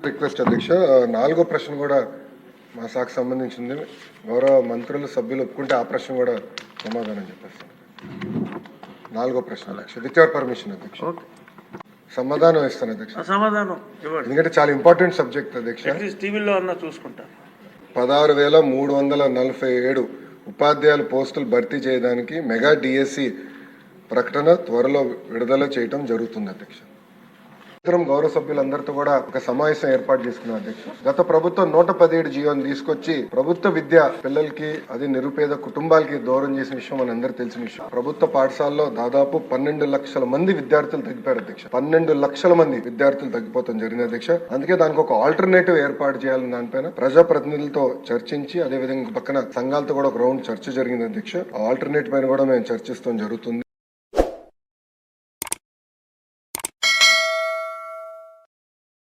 Request అధ్యక్ష, నాలుగో ప్రశ్న కూడా మా శాఖకు సంబంధించింది. గౌరవ మంత్రులు సభ్యులు ఒప్పుకుంటే ఆ ప్రశ్న కూడా సమాధానం చెప్పేస్తాను. నాలుగో ప్రశ్న అధ్యక్ష, విత్ యువర్ పర్మిషన్ అధ్యక్ష. సమాధానం ఇస్తాను అధ్యక్ష. సమాధానం ఇవ్వండి, ఎందుకంటే చాలా ఇంపార్టెంట్ సబ్జెక్ట్ అధ్యక్ష. టీవీలో అన్నా చూసుకుంటా. 16,347 ఉపాధ్యాయుల పోస్టులు భర్తీ చేయడానికి మెగా డిఎస్సి ప్రకటన త్వరలో విడుదల చేయడం జరుగుతుంది అధ్యక్ష. గౌరవ సభ్యులందరితో కూడా ఒక సమావేశం ఏర్పాటు చేసుకున్నారు అధ్యక్ష. గత ప్రభుత్వం 117 జీవోని తీసుకొచ్చి ప్రభుత్వ విద్య పిల్లలకి, అది నిరుపేద కుటుంబాలకి దూరం చేసిన విషయం మన అందరూ తెలిసిన విషయం. ప్రభుత్వ పాఠశాలలో దాదాపు 12 లక్షల మంది విద్యార్థులు తగ్గిపోయారు అధ్యక్ష. 12 లక్షల మంది విద్యార్థులు తగ్గిపోతాం జరిగింది అధ్యక్ష. అందుకే దానికి ఒక ఆల్టర్నేటివ్ ఏర్పాటు చేయాలని దానిపైన ప్రజాప్రతినిధులతో చర్చించి, అదే విధంగా పక్కన సంఘాలతో కూడా ఒక రౌండ్ చర్చ జరిగింది అధ్యక్ష. ఆ ఆల్టర్నేటివ్ పైన కూడా మేము చర్చిస్తాం జరుగుతుంది.